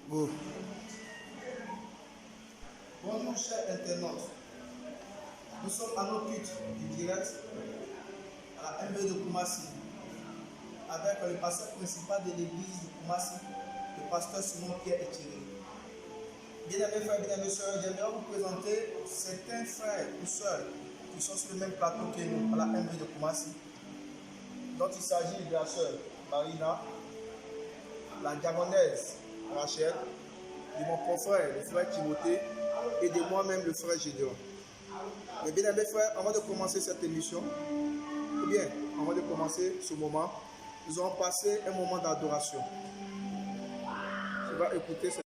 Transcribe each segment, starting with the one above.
Go. Bonjour chers internautes, nous sommes à nos culte du direct à la MV de Koumassi avec le pasteur principal de l'église de Koumassi, le pasteur Simon Pierre Ethierry. Bien-aimés frères, bien-aimés sœurs, j'aimerais vous présenter certains frères ou sœurs qui sont sur le même plateau que nous à la MV de Koumassi. Donc il s'agit de la sœur Marina, la Gabonaise Rachel, de mon confrère, le frère Timothée, et de moi-même, le frère Gédéon. Mais bien aimés frères, avant de commencer cette émission, ou bien avant de commencer ce moment, nous allons passer un moment d'adoration. Je vais écouter cette...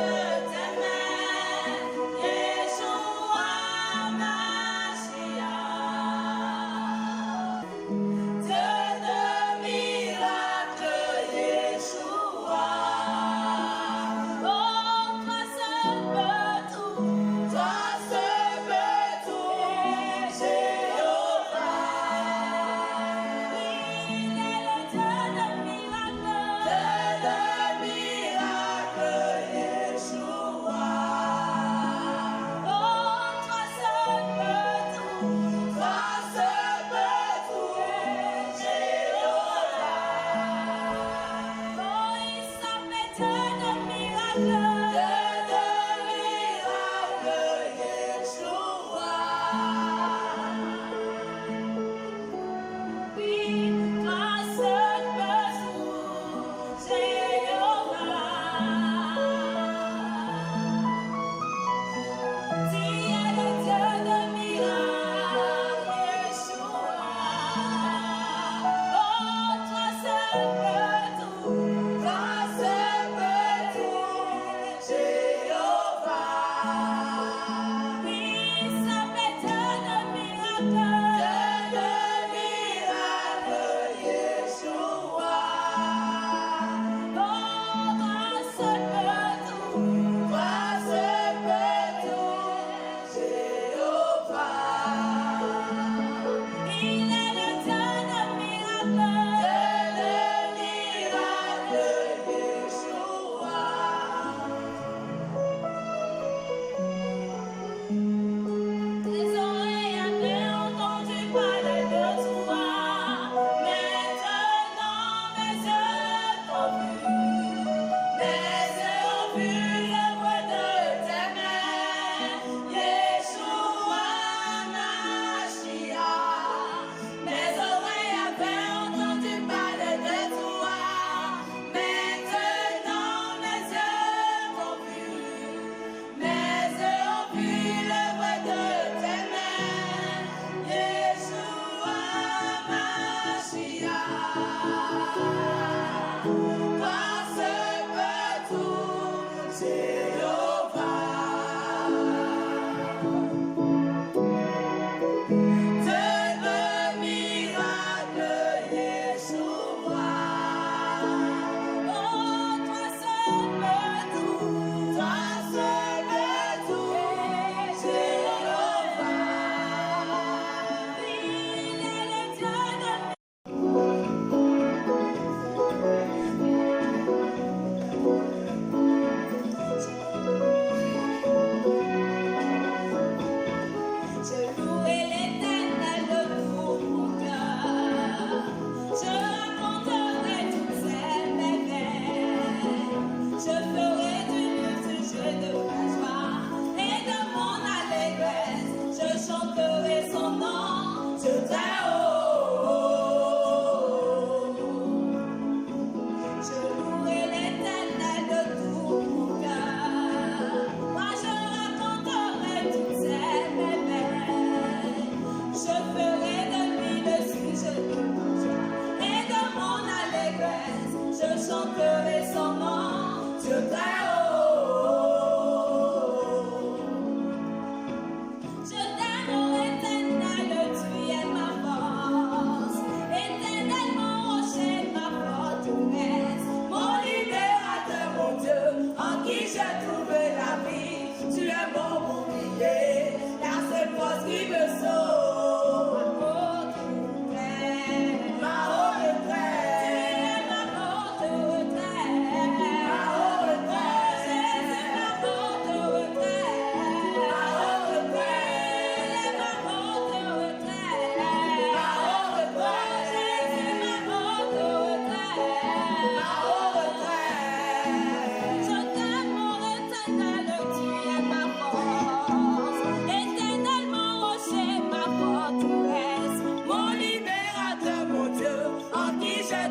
Le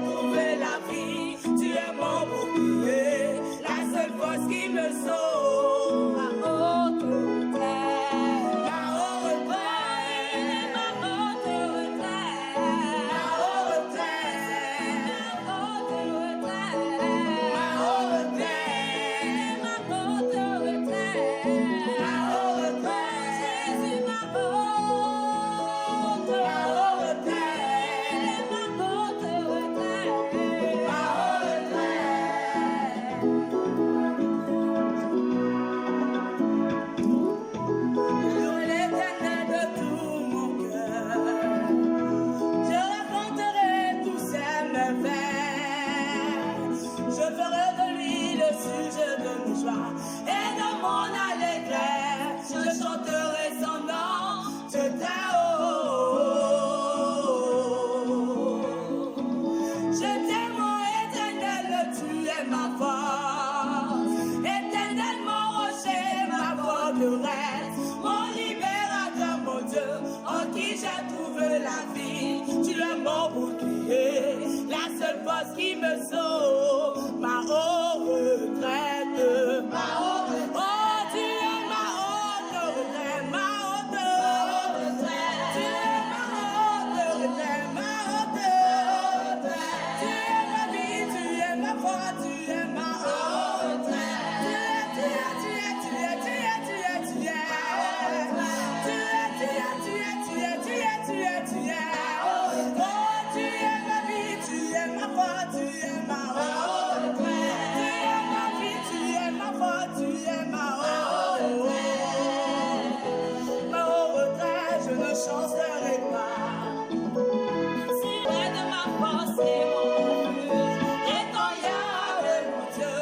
trouvé la vie. Tu es mon bouclier, la seule force qui me sauve. Ma haute retraite, ma haute retraite, ma haute retraite, ma haute retraite, ma haute retraite, ma haute retraite, ma haute retraite, ma haute retraite, Jésus, ma haute retraite, ma haute retraite, ma haute retraite. Louez l'Éternel de tout mon cœur. Je raconterai tous ses merveilles. Je ferai de lui le sujet de mes joies et de mon allégresse. Je chanterai son nom de très haut. Je t'aime, mon Éternel, tu es ma force. Éternel, mon rocher, ma forteresse, mon libérateur, mon Dieu, en qui j'ai trouvé la vie. Tu es mon bouclier, la seule force qui me sauve. Ma haute retraite, ma haute retraite. Oh, tu es ma haute retraite, ma haute retraite. Tu es ma haute retraite, ma haute retraite. Tu es ma vie, tu es ma foi, tu es ma haute retraite. Tu es, tu es, tu es, tu es, tu es, tu es, tu es. Tu es, tu es, tu es, tu es, tu es, tu es. Oh, tu es ma vie, tu es ma foi, tu es ma haute retraite. Tu es ma vie, tu es ma foi, tu es ma haute retraite. Ma haute retraite, je ne chancerai pas. Si loin de ma force et mon refuge, et ton Yahweh, mon Dieu.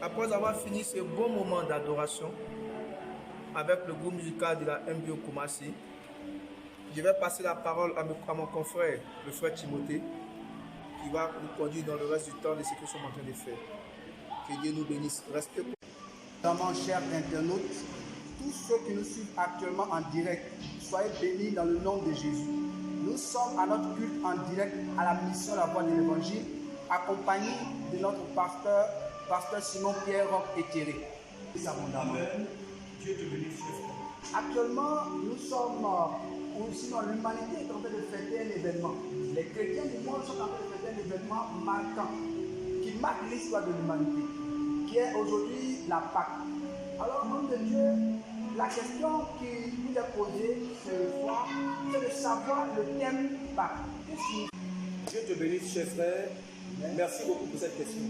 Après avoir fini ce beau moment d'adoration, avec le groupe musical de la MBO Koumassi. Je vais passer la parole à mon confrère, le frère Timothée, qui va nous conduire dans le reste du temps de ce que nous sommes en train de faire. Que Dieu nous bénisse. Restez. Vraiment, chers internautes, tous ceux qui nous suivent actuellement en direct, soyez bénis dans le nom de Jésus. Nous sommes à notre culte en direct à la mission La Voix de l'Évangile, accompagné de notre pasteur Simon Pierre Roch et Thierry. Amen. Dieu te bénisse. Actuellement, nous sommes, ou sinon l'humanité est en train de fêter un événement. Les chrétiens du monde sont en train de fêter un événement marquant, qui marque l'histoire de l'humanité, qui est aujourd'hui la Pâque. Alors, au nom de Dieu, la question qui nous est posée ce soir, c'est de savoir le thème Pâque. Dieu te bénisse, cher frère. Merci beaucoup pour cette question.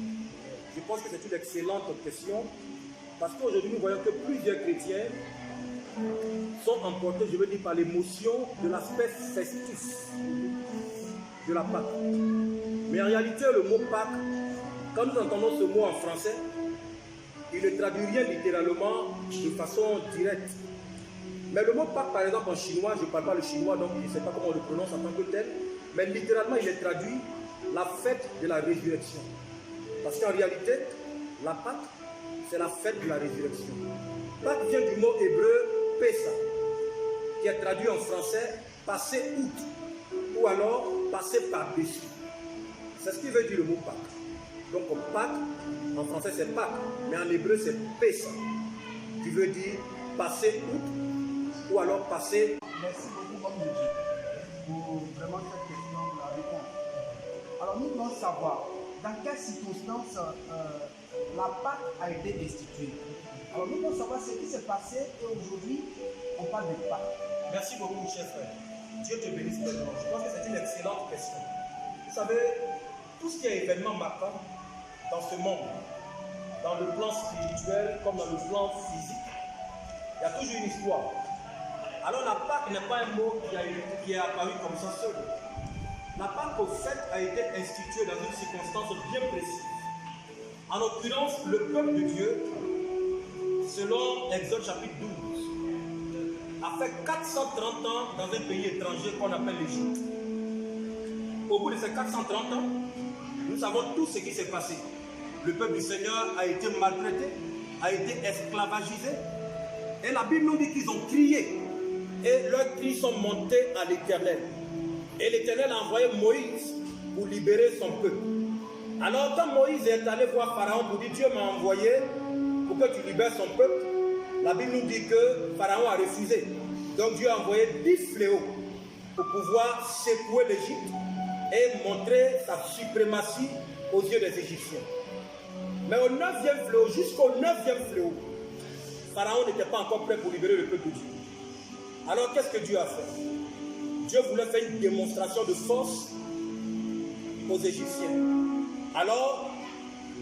Je pense que c'est une excellente question, parce qu'aujourd'hui, nous voyons que plusieurs chrétiens sont emportés, je veux dire, par l'émotion de l'aspect festif de la Pâque. Mais en réalité, le mot Pâque, quand nous entendons ce mot en français, il ne traduit rien littéralement de façon directe. Mais le mot Pâque, par exemple, en chinois, je ne parle pas le chinois, donc je ne sais pas comment on le prononce en tant que tel, mais littéralement, il est traduit la fête de la résurrection. Parce qu'en réalité, la Pâque, c'est la fête de la résurrection. Pâque vient du mot hébreu Pessa, qui est traduit en français passer outre, ou alors passer par-dessus. C'est ce qui veut dire le mot Pâque. Donc Pâque, en français c'est Pâque, mais en hébreu c'est Pessa, qui veut dire passer outre, ou alors passer. Merci beaucoup, homme de Dieu, pour vraiment cette question, la réponse. Alors nous devons savoir dans quelles circonstances la Pâque a été instituée. Alors nous devons savoir ce qui s'est passé et aujourd'hui on parle de Pâque. Merci beaucoup, cher frère. Dieu te bénisse pleinement. Je pense que c'est une excellente question. Vous savez, tout ce qui est événement marquant dans ce monde, dans le plan spirituel comme dans le plan physique, il y a toujours une histoire. Alors la Pâque n'est pas un mot qui est apparu comme ça seul. La Pâque, au fait, a été instituée dans une circonstance bien précise. En l'occurrence, le peuple de Dieu, selon Exode chapitre 12, a fait 430 ans dans un pays étranger qu'on appelle l'Égypte. Au bout de ces 430 ans, nous savons tout ce qui s'est passé. Le peuple du Seigneur a été maltraité, a été esclavagisé. Et la Bible nous dit qu'ils ont crié. Et leurs cris sont montés à l'Éternel. Et l'Éternel a envoyé Moïse pour libérer son peuple. Alors quand Moïse est allé voir Pharaon pour dire Dieu m'a envoyé pour que tu libères son peuple, la Bible nous dit que Pharaon a refusé. Donc Dieu a envoyé 10 fléaux pour pouvoir secouer l'Égypte et montrer sa suprématie aux yeux des Égyptiens. Mais au 9e fléau, jusqu'au 9e fléau, Pharaon n'était pas encore prêt pour libérer le peuple de Dieu. Alors qu'est-ce que Dieu a fait? Dieu voulait faire une démonstration de force aux Égyptiens. Alors,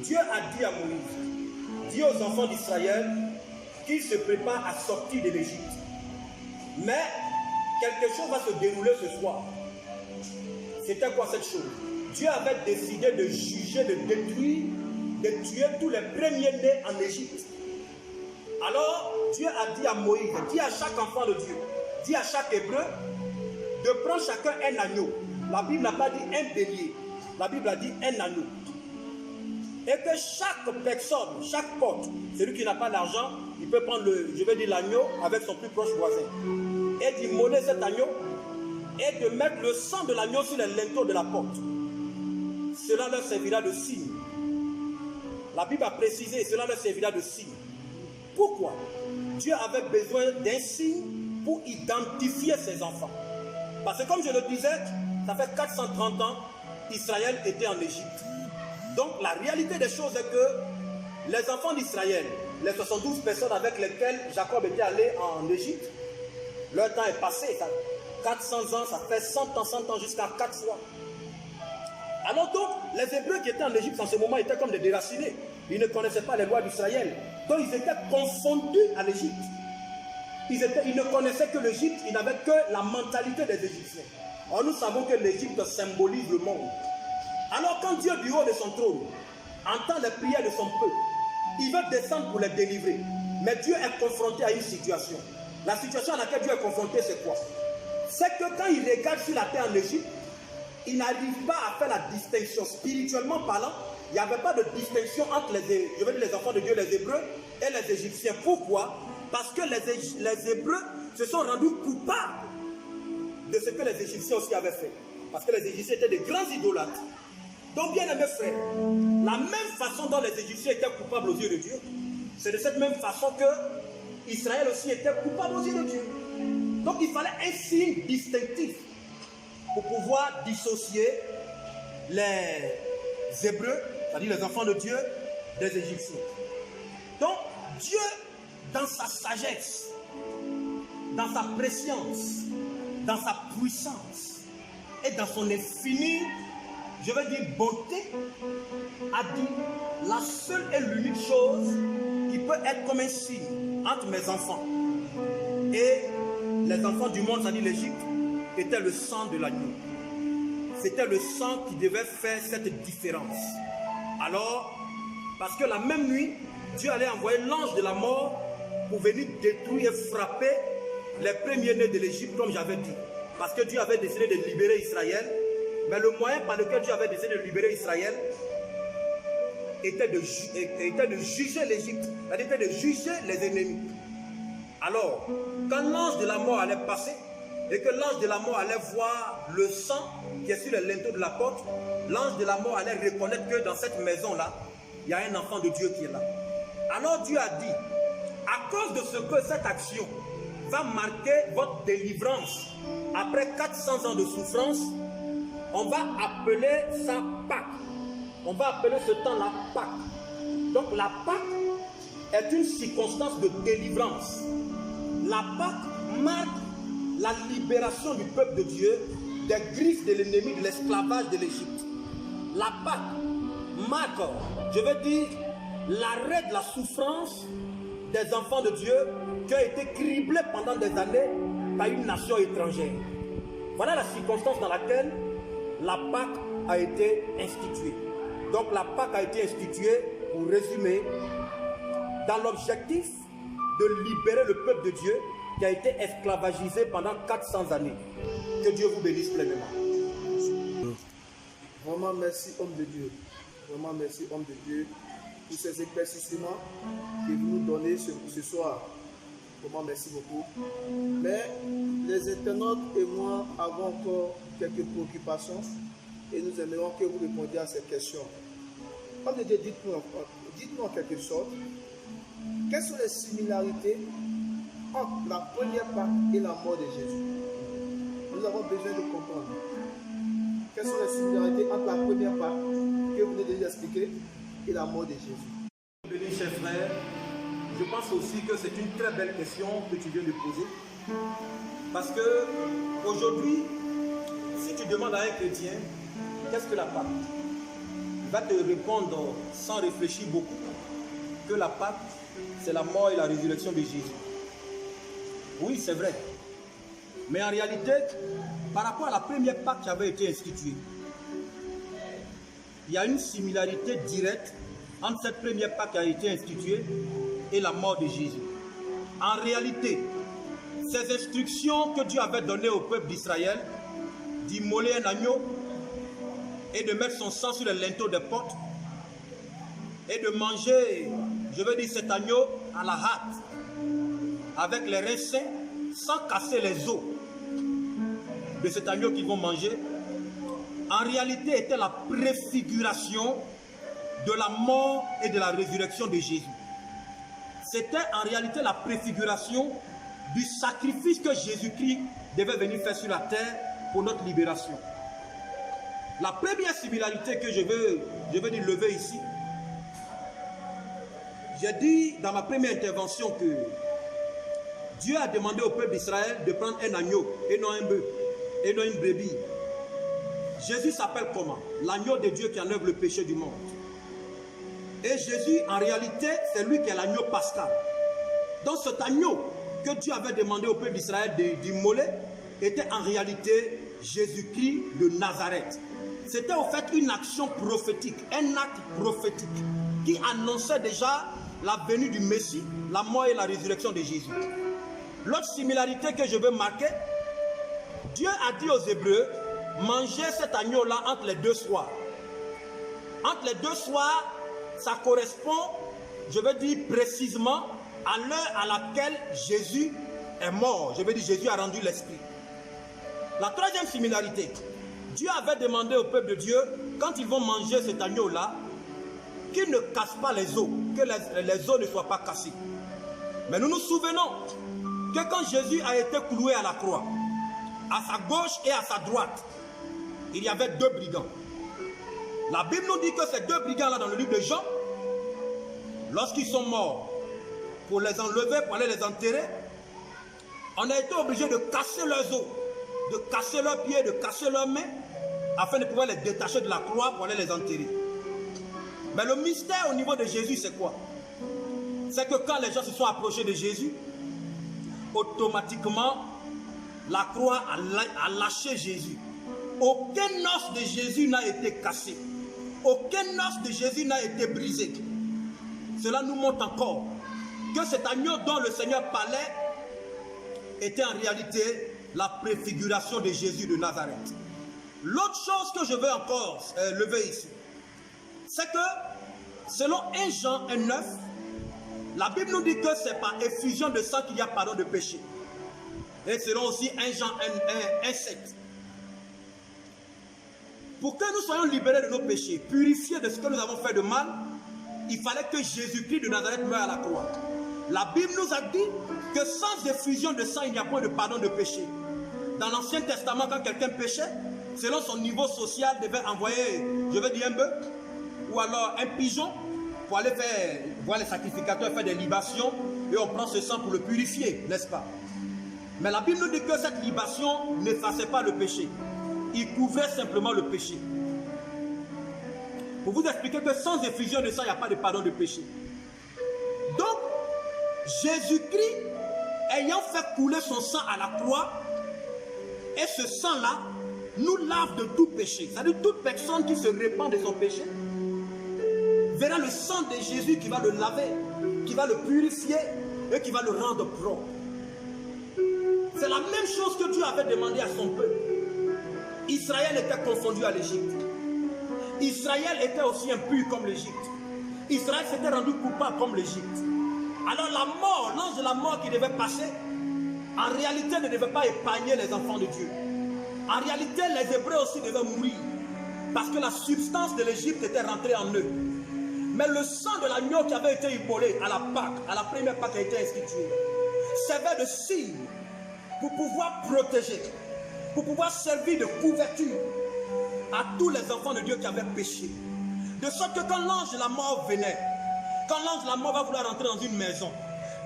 Dieu a dit à Moïse, dis aux enfants d'Israël qu'ils se préparent à sortir de l'Égypte. Mais quelque chose va se dérouler ce soir. C'était quoi cette chose? Dieu avait décidé de juger, de détruire, de tuer tous les premiers-nés en Égypte. Alors, Dieu a dit à Moïse, dis à chaque enfant de Dieu, dis à chaque hébreu, de prendre chacun un agneau. La Bible n'a pas dit un bélier, la Bible a dit un agneau. Et que chaque personne, chaque porte, celui qui n'a pas d'argent, il peut prendre l'agneau avec son plus proche voisin. Et d'immoler cet agneau et de mettre le sang de l'agneau sur les linteaux de la porte. Cela leur servira de signe. La Bible a précisé, cela leur servira de signe. Pourquoi? Dieu avait besoin d'un signe pour identifier ses enfants. Parce que comme je le disais, ça fait 430 ans, Israël était en Égypte. Donc la réalité des choses est que les enfants d'Israël, les 72 personnes avec lesquelles Jacob était allé en Égypte, leur temps est passé. 400 ans, ça fait 100 ans jusqu'à 4 fois. Alors donc, les Hébreux qui étaient en Égypte en ce moment étaient comme des déracinés. Ils ne connaissaient pas les lois d'Israël. Donc ils étaient confondus à l'Égypte. Ils ne connaissaient que l'Égypte, ils n'avaient que la mentalité des Égyptiens. Or nous savons que l'Égypte symbolise le monde. Alors quand Dieu du haut de son trône entend les prières de son peuple, il veut descendre pour les délivrer. Mais Dieu est confronté à une situation. La situation à laquelle Dieu est confronté, c'est quoi? C'est que quand il regarde sur la terre en Égypte, il n'arrive pas à faire la distinction. Spirituellement parlant, il n'y avait pas de distinction entre les enfants de Dieu, les Hébreux et les Égyptiens. Pourquoi? Parce que les Hébreux se sont rendus coupables de ce que les Égyptiens aussi avaient fait. Parce que les Égyptiens étaient des grands idolâtres. Donc, bien aimés frères, la même façon dont les Égyptiens étaient coupables aux yeux de Dieu, c'est de cette même façon que Israël aussi était coupable aux yeux de Dieu. Donc, il fallait un signe distinctif pour pouvoir dissocier les Hébreux, c'est-à-dire les enfants de Dieu, des Égyptiens. Donc, Dieu, dans sa sagesse, dans sa préscience, dans sa puissance et dans son infinie, je veux dire bonté, a dit la seule et l'unique chose qui peut être comme un signe entre mes enfants et les enfants du monde, c'est-à-dire l'Égypte, était le sang de l'agneau. C'était le sang qui devait faire cette différence. Alors, parce que la même nuit, Dieu allait envoyer l'ange de la mort pour venir détruire et frapper les premiers-nés de l'Égypte, comme j'avais dit. Parce que Dieu avait décidé de libérer Israël. Mais le moyen par lequel Dieu avait décidé de libérer Israël était de juger l'Égypte, c'est-à-dire de juger les ennemis. Alors, quand l'ange de la mort allait passer, et que l'ange de la mort allait voir le sang qui est sur le linteau de la porte, l'ange de la mort allait reconnaître que dans cette maison-là, il y a un enfant de Dieu qui est là. Alors Dieu a dit, à cause de ce que cette action va marquer votre délivrance, après 400 ans de souffrance, on va appeler ça Pâques. On va appeler ce temps-là Pâques. Donc la Pâques est une circonstance de délivrance. La Pâques marque la libération du peuple de Dieu des griffes de l'ennemi, de l'esclavage de l'Égypte. La Pâques marque, je veux dire, l'arrêt de la souffrance des enfants de Dieu qui ont été criblés pendant des années par une nation étrangère. Voilà la circonstance dans laquelle la Pâque a été instituée. Donc la Pâque a été instituée, pour résumer, dans l'objectif de libérer le peuple de Dieu qui a été esclavagisé pendant 400 années. Que Dieu vous bénisse pleinement. Vraiment merci homme de Dieu. Vraiment merci homme de Dieu pour ces éclaircissements que vous nous donnez ce soir. Vraiment merci beaucoup. Mais les internautes et moi avons encore quelques préoccupations et nous aimerions que vous répondiez à ces questions. Homme de Dieu, dites-nous en quelque sorte, quelles sont les similarités entre la première Pâque et la mort de Jésus? Nous avons besoin de comprendre. Quelles sont les similarités entre la première Pâque que vous venez de nous expliquer et la mort de Jésus? Béni, chers frères, je pense aussi que c'est une très belle question que tu viens de poser. Parce que aujourd'hui, si tu demandes à un chrétien, qu'est-ce que la Pâque? Il va te répondre sans réfléchir beaucoup que la Pâque, c'est la mort et la résurrection de Jésus. Oui, c'est vrai. Mais en réalité, par rapport à la première Pâque qui avait été instituée, il y a une similarité directe entre cette première Pâque qui a été instituée et la mort de Jésus. En réalité, ces instructions que Dieu avait données au peuple d'Israël, d'immoler un agneau et de mettre son sang sur les linteaux des portes et de manger, je veux dire, cet agneau à la hâte, avec les reins sains, sans casser les os de cet agneau qu'ils vont manger, en réalité était la préfiguration de la mort et de la résurrection de Jésus. C'était en réalité la préfiguration du sacrifice que Jésus-Christ devait venir faire sur la terre pour notre libération. La première similarité que je veux dire lever ici, j'ai dit dans ma première intervention que Dieu a demandé au peuple d'Israël de prendre un agneau et non un bœuf et non une brebis. Jésus s'appelle comment? L'agneau de Dieu qui enlève le péché du monde. Et Jésus, en réalité, c'est lui qui est l'agneau pascal. Donc cet agneau que Dieu avait demandé au peuple d'Israël d'immoler était en réalité Jésus-Christ de Nazareth. C'était au fait une action prophétique, un acte prophétique qui annonçait déjà la venue du Messie, la mort et la résurrection de Jésus. L'autre similarité que je veux marquer, Dieu a dit aux Hébreux, mangez cet agneau-là entre les deux soirs. Entre les deux soirs, ça correspond, je veux dire précisément, à l'heure à laquelle Jésus est mort. Je veux dire, Jésus a rendu l'esprit. La troisième similarité, Dieu avait demandé au peuple de Dieu, quand ils vont manger cet agneau-là, qu'ils ne cassent pas les os, que les os ne soient pas cassés. Mais nous nous souvenons que quand Jésus a été cloué à la croix, à sa gauche et à sa droite, il y avait deux brigands. La Bible nous dit que ces deux brigands-là, dans le livre de Jean, lorsqu'ils sont morts, pour les enlever, pour aller les enterrer, on a été obligé de casser leurs os, de casser leurs pieds, de casser leurs mains, afin de pouvoir les détacher de la croix pour aller les enterrer. Mais le mystère au niveau de Jésus, c'est quoi? C'est que quand les gens se sont approchés de Jésus, automatiquement, la croix a lâché Jésus. Aucun os de Jésus n'a été cassé. Aucun os de Jésus n'a été brisé. Cela nous montre encore que cet agneau dont le Seigneur parlait était en réalité la préfiguration de Jésus de Nazareth. L'autre chose que je veux encore lever ici, c'est que selon 1 Jean 1,9, la Bible nous dit que c'est par effusion de sang qu'il y a pardon de péché. Et selon aussi 1 Jean 1,7. Pour que nous soyons libérés de nos péchés, purifiés de ce que nous avons fait de mal, il fallait que Jésus-Christ de Nazareth meure à la croix. La Bible nous a dit que sans effusion de sang, il n'y a point de pardon de péché. Dans l'Ancien Testament, quand quelqu'un péchait, selon son niveau social, devait envoyer, je veux dire un bœuf, ou alors un pigeon, pour aller voir les sacrificateurs faire des libations, et on prend ce sang pour le purifier, n'est-ce pas? Mais la Bible nous dit que cette libation n'effaçait pas le péché. Il couvrait simplement le péché. Pour vous expliquer que sans effusion de sang, il n'y a pas de pardon de péché. Donc, Jésus-Christ, ayant fait couler son sang à la croix, et ce sang-là nous lave de tout péché. C'est-à-dire toute personne qui se répand de son péché verra le sang de Jésus qui va le laver, qui va le purifier et qui va le rendre propre. C'est la même chose que Dieu avait demandé à son peuple. Israël était confondu à l'Égypte. Israël était aussi impur comme l'Égypte. Israël s'était rendu coupable comme l'Égypte. Alors la mort, l'ange de la mort qui devait passer, en réalité ne devait pas épargner les enfants de Dieu. En réalité, les Hébreux aussi devaient mourir, parce que la substance de l'Égypte était rentrée en eux. Mais le sang de l'agneau qui avait été immolé à la Pâque, à la première Pâque qui a été instituée, servait de signe pour pouvoir protéger, pour pouvoir servir de couverture à tous les enfants de Dieu qui avaient péché. De sorte que quand l'ange de la mort venait, quand l'ange de la mort va vouloir rentrer dans une maison,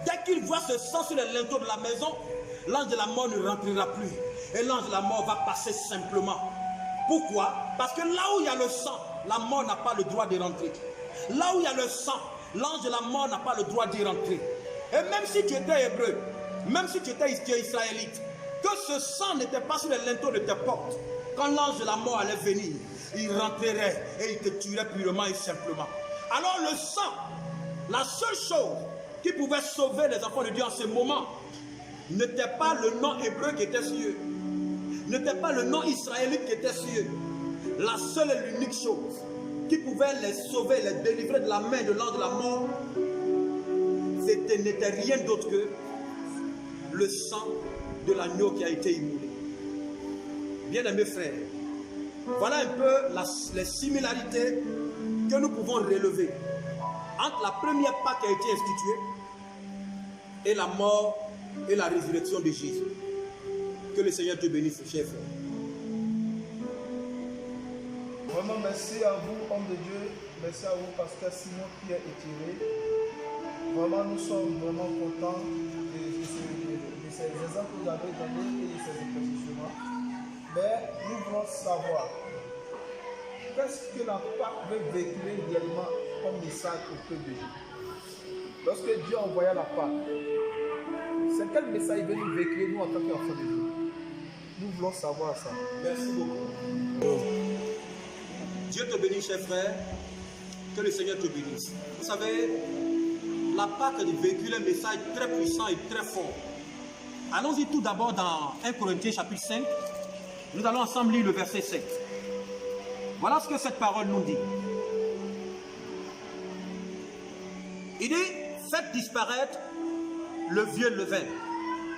dès qu'il voit ce sang sur les linteaux de la maison, l'ange de la mort ne rentrera plus. Et l'ange de la mort va passer simplement. Pourquoi? Parce que là où il y a le sang, la mort n'a pas le droit d'y rentrer. Là où il y a le sang, l'ange de la mort n'a pas le droit d'y rentrer. Et même si tu étais hébreu, même si tu étais israélite, que ce sang n'était pas sur les linteaux de tes portes, quand l'ange de la mort allait venir, il rentrerait et il te tuerait purement et simplement. Alors le sang, la seule chose qui pouvait sauver les enfants de Dieu en ce moment, n'était pas le nom hébreu qui était sur eux, n'était pas le nom israélite qui était sur eux. La seule et l'unique chose qui pouvait les sauver, les délivrer de la main de l'ange de la mort, n'était rien d'autre que le sang de l'agneau qui a été immolé. Bien-aimés frères, voilà un peu les similarités que nous pouvons relever entre la première Pâque qui a été instituée et la mort et la résurrection de Jésus. Que le Seigneur te bénisse, cher frère. Vraiment, merci à vous, homme de Dieu. Merci à vous, pasteur Simon Pierre Ethiré. Vraiment, nous sommes vraiment contents de ces exemples que vous avez donnés et de ces expositions. Mais nous voulons savoir qu'est-ce que la Pâque veut véhiculer réellement comme message au peuple de Dieu. Lorsque Dieu envoya la Pâque, c'est quel message il veut nous véhiculer, nous, en tant qu'enfants de Dieu? Nous voulons savoir ça. Merci beaucoup. Dieu te bénisse, cher frère. Que le Seigneur te bénisse. Vous savez, la Pâque véhicule un message très puissant et très fort. Allons-y tout d'abord dans 1 Corinthiens chapitre 5. Nous allons ensemble lire le verset 7. Voilà ce que cette parole nous dit. Il dit, faites disparaître le vieux levain,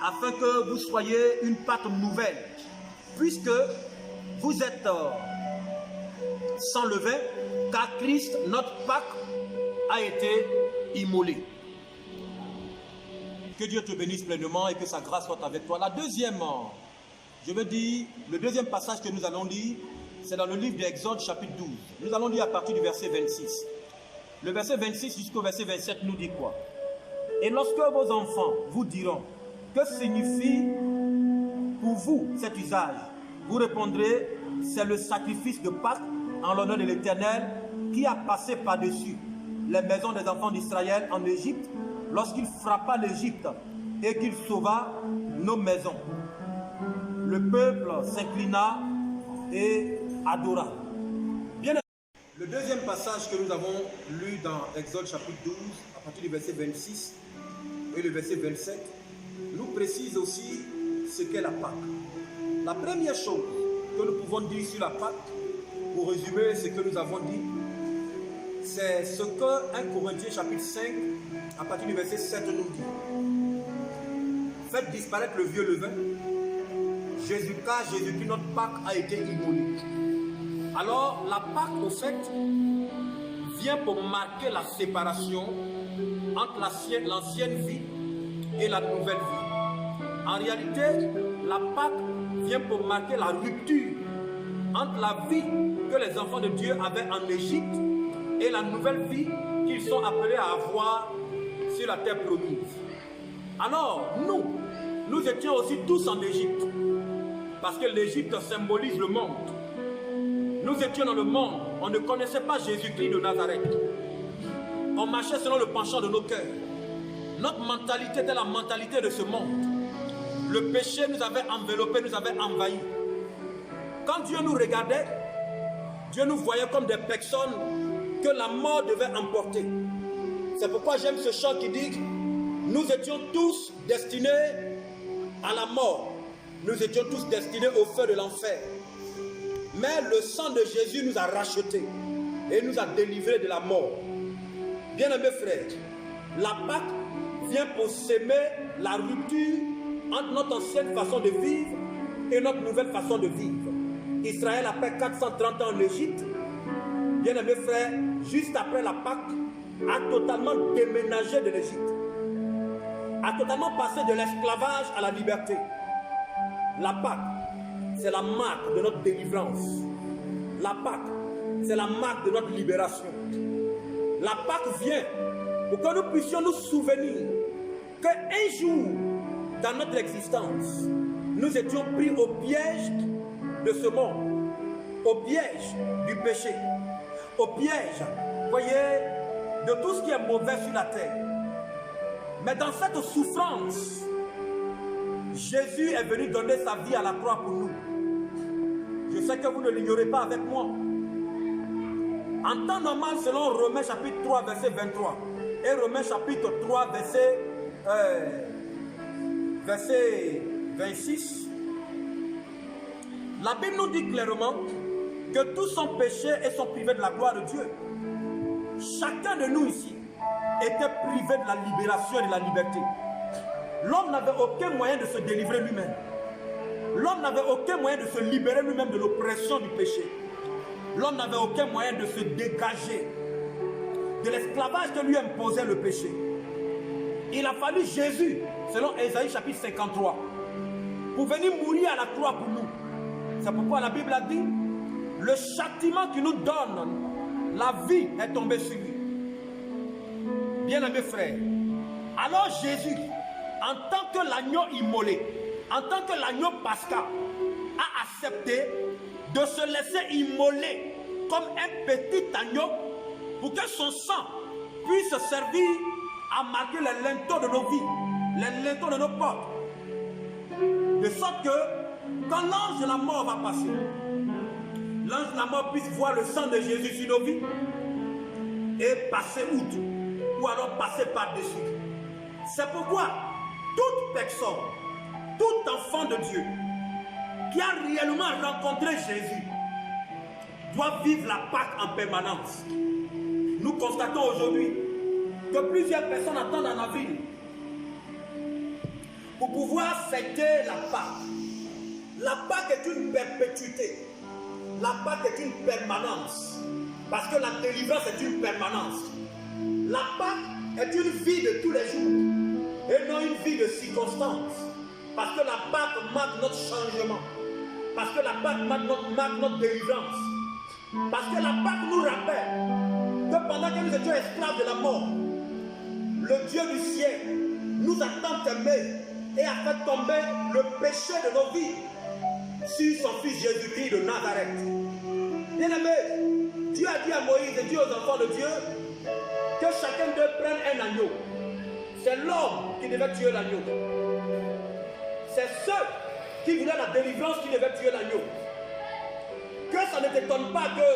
afin que vous soyez une pâte nouvelle, puisque vous êtes sans levain, car Christ, notre Pâque, a été immolé. Que Dieu te bénisse pleinement et que sa grâce soit avec toi. La deuxième, je veux dire, le deuxième passage que nous allons lire, c'est dans le livre d'Exode chapitre 12. Nous allons lire à partir du verset 26. Le verset 26 jusqu'au verset 27 nous dit quoi? Et lorsque vos enfants vous diront, que signifie pour vous cet usage? Vous répondrez, c'est le sacrifice de Pâques en l'honneur de l'Éternel qui a passé par-dessus les maisons des enfants d'Israël en Égypte lorsqu'il frappa l'Égypte et qu'il sauva nos maisons. Le peuple s'inclina et adora. Bien, le deuxième passage que nous avons lu dans Exode chapitre 12, à partir du verset 26 et le verset 27, nous précise aussi ce qu'est la Pâque. La première chose que nous pouvons dire sur la Pâque, pour résumer ce que nous avons dit, c'est ce que 1 Corinthiens chapitre 5, à partir du verset 7 nous dit. Faites disparaître le vieux levain. Jésus-Christ, notre Pâque, a été immolé. Alors, la Pâque, au fait, vient pour marquer la séparation entre l'ancienne vie et la nouvelle vie. En réalité, la Pâque vient pour marquer la rupture entre la vie que les enfants de Dieu avaient en Égypte et la nouvelle vie qu'ils sont appelés à avoir sur la terre promise. Alors, nous étions aussi tous en Égypte, parce que l'Égypte symbolise le monde. Nous étions dans le monde, on ne connaissait pas Jésus-Christ de Nazareth. On marchait selon le penchant de nos cœurs. Notre mentalité était la mentalité de ce monde. Le péché nous avait enveloppés, nous avait envahis. Quand Dieu nous regardait, Dieu nous voyait comme des personnes que la mort devait emporter. C'est pourquoi j'aime ce chant qui dit: nous étions tous destinés à la mort. Nous étions tous destinés au feu de l'enfer. Mais le sang de Jésus nous a rachetés et nous a délivrés de la mort. Bien-aimés frères, la Pâque vient pour s'aimer la rupture entre notre ancienne façon de vivre et notre nouvelle façon de vivre. Israël, après 430 ans en Égypte, bien-aimés frères, juste après la Pâque, a totalement déménagé de l'Égypte, a totalement passé de l'esclavage à la liberté. La Pâque, c'est la marque de notre délivrance. La Pâque, c'est la marque de notre libération. La Pâque vient pour que nous puissions nous souvenir qu'un jour, dans notre existence, nous étions pris au piège de ce monde, au piège du péché, au piège, voyez, de tout ce qui est mauvais sur la terre. Mais dans cette souffrance, Jésus est venu donner sa vie à la croix pour nous. Je sais que vous ne l'ignorez pas avec moi. En temps normal, selon Romains chapitre 3, verset 23, et Romains chapitre 3, verset 26, la Bible nous dit clairement que tous sont péchés et sont privés de la gloire de Dieu. Chacun de nous ici était privé de la libération et de la liberté. L'homme n'avait aucun moyen de se délivrer lui-même. L'homme n'avait aucun moyen de se libérer lui-même de l'oppression du péché. L'homme n'avait aucun moyen de se dégager de l'esclavage que lui imposait le péché. Il a fallu Jésus, selon Ésaïe chapitre 53, pour venir mourir à la croix pour nous. C'est pourquoi la Bible a dit, le châtiment qui nous donne la vie est tombé sur lui. Bien-aimés frères, alors Jésus, en tant que l'agneau immolé, en tant que l'agneau pascal, a accepté de se laisser immoler comme un petit agneau pour que son sang puisse servir à marquer les linteaux de nos vies, les linteaux de nos portes. De sorte que quand l'ange de la mort va passer, l'ange de la mort puisse voir le sang de Jésus sur nos vies et passer outre, ou doit alors passer par-dessus. C'est pourquoi toute personne, tout enfant de Dieu qui a réellement rencontré Jésus doit vivre la Pâque en permanence. Nous constatons aujourd'hui que plusieurs personnes attendent en avril pour pouvoir fêter la Pâque. La Pâque est une perpétuité. La Pâque est une permanence. Parce que la délivrance est une permanence. La Pâque est une vie de tous les jours et non une vie de circonstances. Parce que la Pâque marque notre changement. Parce que la Pâque marque notre délivrance. Parce que la Pâque nous rappelle que pendant que nous étions esclaves de la mort, le Dieu du ciel nous a tant aimés et a fait tomber le péché de nos vies sur son fils Jésus-Christ de Nazareth. Bien-aimé, Dieu a dit à Moïse et dit aux enfants de Dieu que chacun d'eux prenne un agneau. C'est l'homme qui devait tuer l'agneau. C'est ceux qui voulaient la délivrance qui devaient tuer l'agneau. Que ça ne t'étonne pas que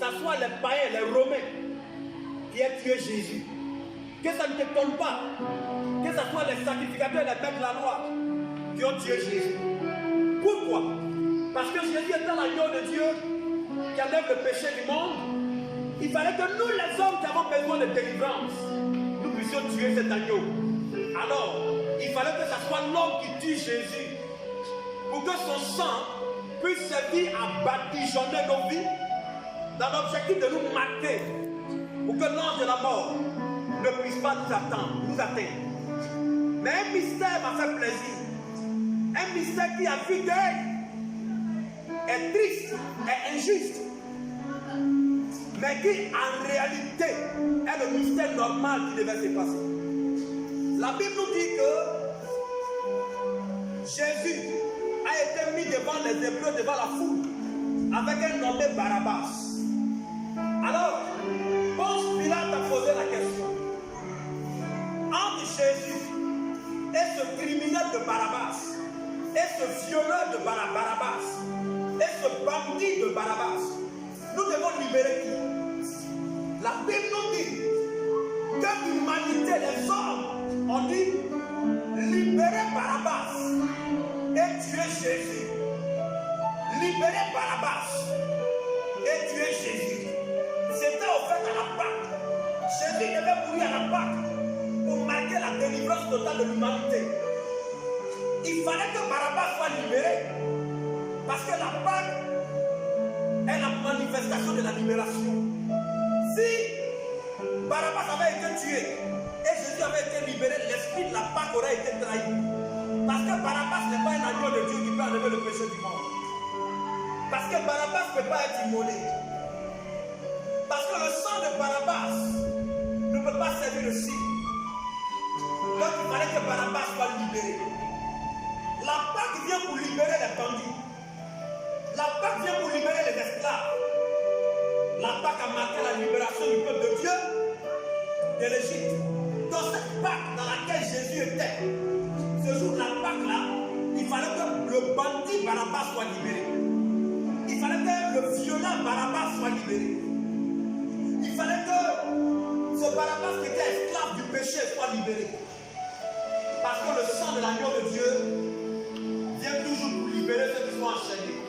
ça soit les païens, les Romains qui aient tué Jésus. Que ça ne t'étonne pas que ce soit les sacrificateurs et les maîtres de la loi qui ont tué Jésus. Pourquoi? Parce que Jésus étant l'agneau de Dieu qui enlève le péché du monde, il fallait que nous les hommes qui avons besoin de délivrance, nous puissions tuer cet agneau. Alors, il fallait que ce soit l'homme qui tue Jésus pour que son sang puisse servir à badigeonner nos vies dans l'objectif de nous marquer pour que l'ange de la mort ne puisse pas nous atteindre. Mais un mystère m'a fait plaisir. Un mystère qui a vu est triste, est injuste, mais qui en réalité est le mystère normal qui devait se passer. La Bible nous dit que Jésus a été mis devant les Hébreux, devant la foule, avec un nommé Barabbas. Alors, Ponce Pilate a posé la question entre Jésus et ce criminel de Barabbas, et ce violeur de Barabbas, et ce bandit de Barabbas, nous devons libérer qui? La Bible nous dit que l'humanité, les hommes, ont dit libérer Barabbas et tuer Jésus. Libérer Barabbas et tuer Jésus. C'était offert à la Pâque. Jésus devait mourir à la Pâque pour marquer la délivrance totale de l'humanité. Il fallait que Barabbas soit libéré parce que la Pâque est la manifestation de la libération. Si Barabbas avait été tué et Jésus avait été libéré, l'esprit de la Pâque aurait été trahi. Parce que Barabbas n'est pas un agneau de Dieu qui peut enlever le péché du monde. Parce que Barabbas ne peut pas être immolé. Parce que le sang de Barabbas ne peut pas servir de signe. Donc il fallait que Barabbas soit libéré. La Pâque vient pour libérer les bandits. La Pâque vient pour libérer les esclaves. La Pâque a marqué la libération du peuple de Dieu de l'Égypte. Dans cette Pâque dans laquelle Jésus était, ce jour de la Pâque-là, il fallait que le bandit Barabbas soit libéré. Il fallait que le violent Barabbas soit libéré. Il fallait que ce Barabbas qui était esclave du péché soit libéré. Parce que le sang de l'agneau de Dieu vient toujours pour libérer ceux qui sont enchaînés.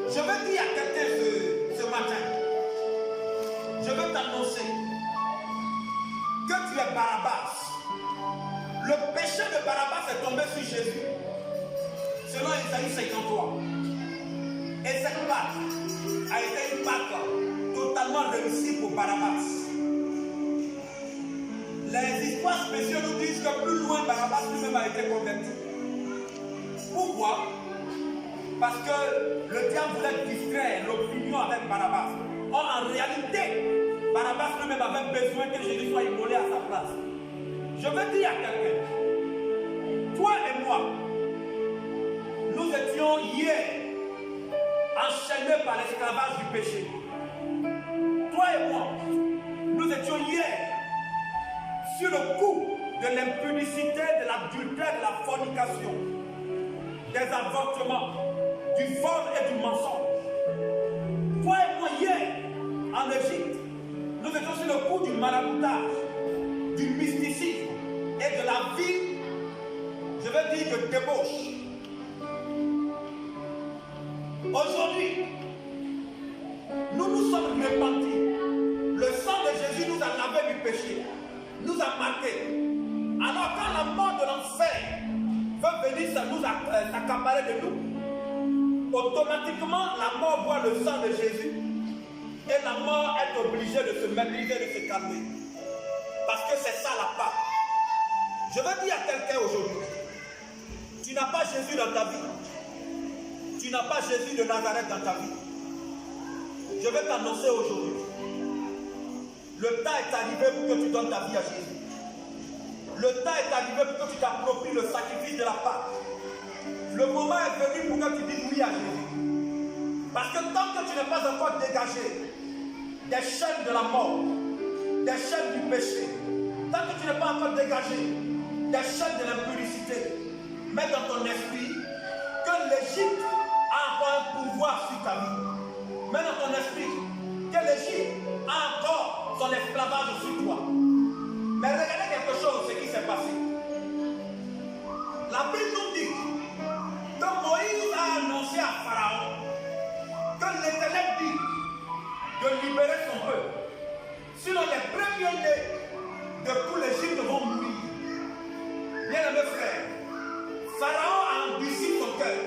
Je veux dire à quelqu'un ce matin, je veux t'annoncer que tu es Barabbas. Le péché de Barabbas est tombé sur Jésus, selon Isaïe 53. Et cette Pâque a été une Pâque totalement réussie pour Barabbas. Les histoires spéciales nous disent que plus loin, Barabbas lui-même a été converti. Pourquoi? Parce que le diable voulait distraire l'opinion avec Barabbas. Or, en réalité, Barabbas lui-même avait besoin que Jésus soit immolé à sa place. Je veux dire à quelqu'un, toi et moi, nous étions hier enchaînés par l'esclavage du péché. Toi et moi, nous étions hier sur le coup de l'impudicité, de l'adultère, de la fornication, des avortements, du vol et du mensonge. Toi et moi, hier, en Égypte, Nous étions sur le coup du maraboutage, du mysticisme et de la vie, je veux dire, de débauche. Aujourd'hui, nous nous sommes repentis. Le sang de Jésus nous a lavé du péché, nous a marqués. Alors quand la mort de l'enfer veut venir s'accaparer de nous, automatiquement la mort voit le sang de Jésus et la mort est obligée de se maîtriser, de se calmer. Parce que c'est ça la part. Je veux dire à quelqu'un aujourd'hui, tu n'as pas Jésus dans ta vie. Tu n'as pas Jésus de Nazareth dans ta vie. Je vais t'annoncer aujourd'hui. Le temps est arrivé pour que tu donnes ta vie à Jésus. Le temps est arrivé pour que tu t'appropries le sacrifice de la Pâque. Le moment est venu pour que tu dises oui à Jésus. Parce que tant que tu n'es pas encore dégagé des chaînes de la mort, des chaînes du péché, tant que tu n'es pas encore dégagé des chaînes de l'impudicité, mets dans ton esprit que l'Égypte a encore un pouvoir sur ta vie. Mets dans ton esprit que l'Égypte a encore son esclavage sur toi. Mais regardez quelque chose, ce qui s'est passé. La Bible nous dit que Moïse a annoncé à Pharaon que l'Éternel dit de libérer son peuple. Sinon les premiers-nés de tout l'Égypte vont mourir. Bien-aimés frères, Pharaon a endurci son cœur.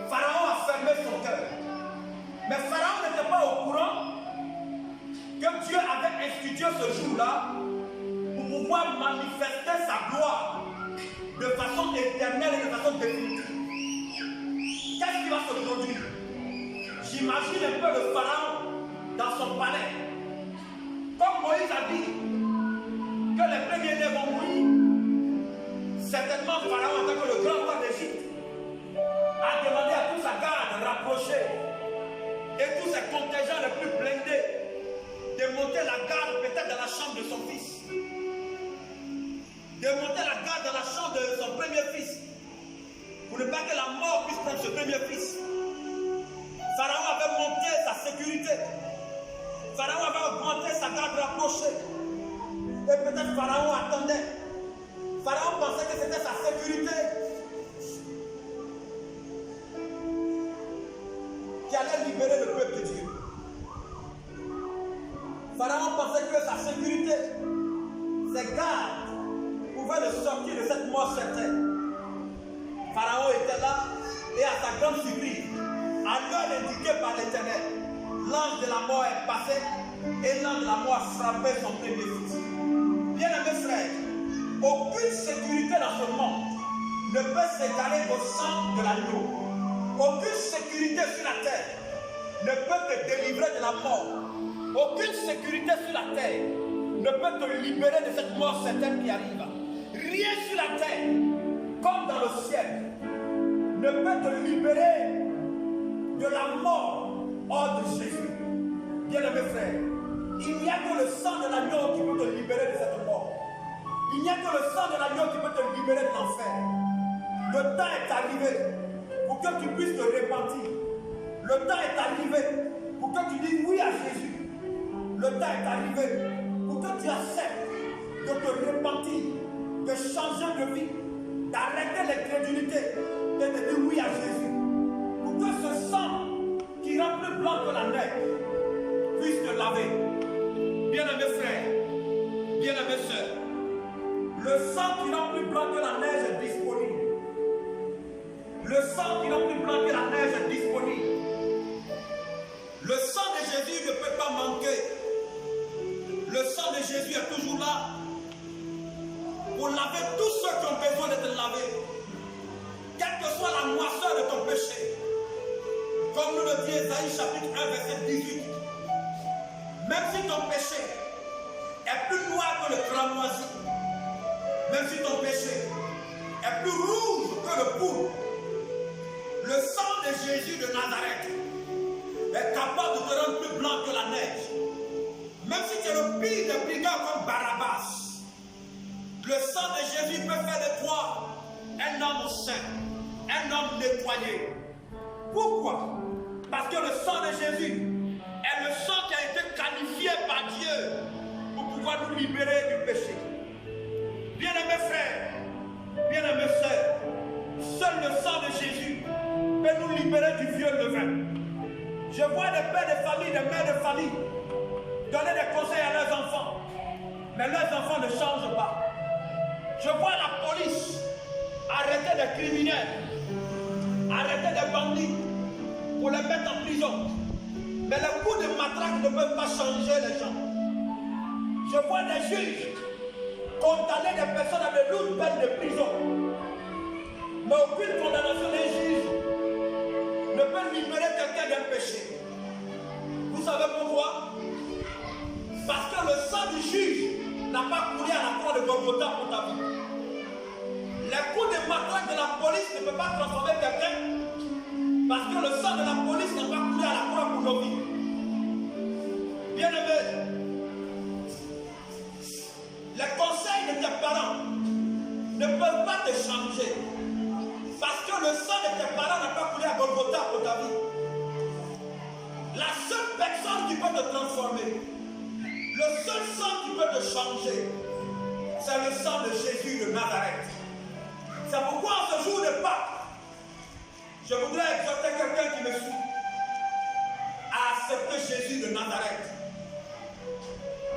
Pharaon a fermé son cœur. Mais Pharaon n'était pas au courant que Dieu avait institué ce jour-là pour pouvoir manifester sa gloire de façon éternelle et de façon définitive. Qu'est-ce qui va se produire? J'imagine un peu le Pharaon dans son palais. Comme Moïse a dit que les premiers-nés vont mourir, certainement Pharaon, en tant que le grand roi d'Égypte, a demandé à toute sa garde rapprochée et tous ses contingents les plus blindés de monter la garde peut-être dans la chambre de son fils. De monter la garde dans la chambre de son premier fils. Pour ne pas que la mort puisse prendre ce premier fils. Pharaon avait monté sa sécurité. Pharaon avait augmenté sa garde rapprochée. Et peut-être Pharaon attendait. Pharaon pensait que c'était sa sécurité qui allait libérer le peuple de Dieu. Pharaon pensait que sa sécurité, ses gardes, pouvaient le sortir de cette mort certaine. Pharaon était là et à sa grande surprise, à l'heure indiquée par l'Éternel, l'ange de la mort est passé et l'ange de la mort a frappé son premier fils. Bien-aimés frères, aucune sécurité dans ce monde ne peut s'égaler au sang de l'agneau. Aucune sécurité sur la terre ne peut te délivrer de la mort. Aucune sécurité sur la terre ne peut te libérer de cette mort certaine qui arrive. Rien sur la terre, comme dans le ciel, ne peut te libérer de la mort hors de Jésus. Bien-aimés frères, il n'y a que le sang de l'agneau qui peut te libérer de cette mort. Il n'y a que le sang de l'agneau qui peut te libérer de l'enfer. Le temps est arrivé pour que tu puisses te repentir. Le temps est arrivé pour que tu dises oui à Jésus. Le temps est arrivé pour que tu acceptes de te repentir, de changer de vie, d'arrêter l'incrédulité et de dire oui à Jésus. Pour que ce sang qui rend plus blanc que la neige puisse te laver. Bien-aimés frères, bien-aimés sœurs, le sang qui rend plus blanc que la neige est disponible. Le sang qui rend plus blanc que la neige est disponible. Le sang de Jésus ne peut pas manquer. Le sang de Jésus est toujours là pour laver tous ceux qui ont besoin d'être lavés. Quelle que soit la noirceur de ton péché. Comme nous le dit Ésaïe chapitre 1 verset 18. Même si ton péché est plus noir que le cramoisi, même si ton péché est plus rouge que le pourpre, le sang de Jésus de Nazareth est capable de te rendre plus blanc que la neige. Même si tu es le pire des brigands comme Barabbas, le sang de Jésus peut faire de toi un homme saint, un homme nettoyé. Pourquoi? Parce que le sang de Jésus est le sang qui a été qualifié par Dieu pour pouvoir nous libérer du péché. Bien-aimés frères, bien-aimés sœurs, seul le sang de Jésus peut nous libérer du vieux levain. Je vois des pères de famille, des mères de famille donner des conseils à leurs enfants, mais leurs enfants ne changent pas. Je vois la police arrêter des criminels, arrêter des bandits pour les mettre en prison. Mais les coups de matraque ne peuvent pas changer les gens. Je vois des juges condamner des personnes à de lourdes peines de prison. Mais aucune condamnation des juges ne peut libérer quelqu'un d'un péché. Vous savez pourquoi? Parce que le sang du juge n'a pas coulé à la croix de Golgotha pour ta vie. Les coups de matraque de la police ne peuvent pas transformer quelqu'un parce que le sang de la police n'a pas coulé à la croix pour nos vies. Bien-aimés, les conseils de tes parents ne peuvent pas te changer parce que le sang de tes parents n'a pas coulé à Golgotha pour ta vie. La seule personne qui peut te transformer, le seul sang qui peut te changer, c'est le sang de Jésus de Nazareth. C'est pourquoi en ce jour de Pâques, je voudrais exhorter quelqu'un qui me suit à accepter Jésus de Nazareth,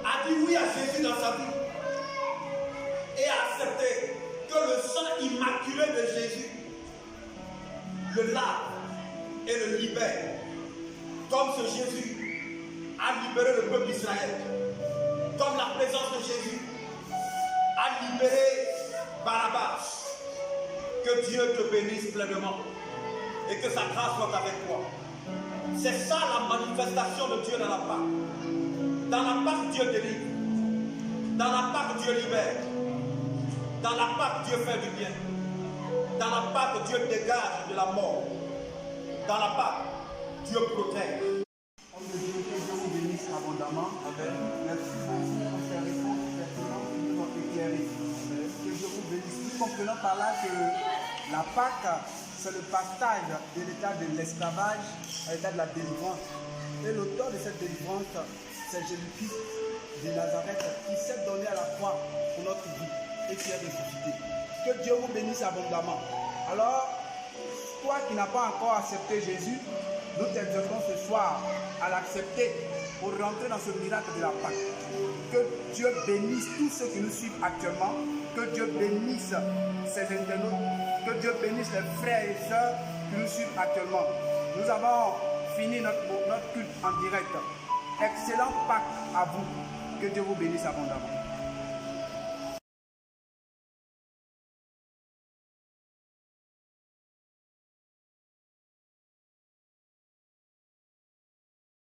à dire oui à Jésus dans sa vie et à accepter que le sang immaculé de Jésus le lave et le libère, comme ce Jésus a libéré le peuple d'Israël, comme la présence de Jésus a libéré Barabbas. Que Dieu te bénisse pleinement et que sa grâce soit avec toi. C'est ça la manifestation de Dieu dans la Pâque. Dans la Pâque, Dieu délivre. Dans la Pâque, Dieu libère. Dans la Pâque, Dieu fait du bien. Dans la Pâque, Dieu dégage de la mort. Dans la Pâque, Dieu protège. Homme de Dieu, que Dieu vous bénisse abondamment. Amen. Merci beaucoup pour ces réponses pertinentes qui nous ont éclairées. Que Dieu vous bénisse. Nous comprenons par là que la Pâque, c'est le partage de l'état de l'esclavage à l'état de la délivrance. Et l'auteur de cette délivrance, c'est Jésus-Christ de Nazareth qui s'est donné à la croix pour notre vie et qui est ressuscité. Que Dieu vous bénisse abondamment. Alors, toi qui n'as pas encore accepté Jésus, nous t'exhortons ce soir à l'accepter pour rentrer dans ce miracle de la Pâque. Que Dieu bénisse tous ceux qui nous suivent actuellement. Que Dieu bénisse ces internautes. Que Dieu bénisse les frères et sœurs qui nous suivent actuellement. Nous avons fini notre culte en direct. Excellente Pâque à vous. Que Dieu vous bénisse abondamment.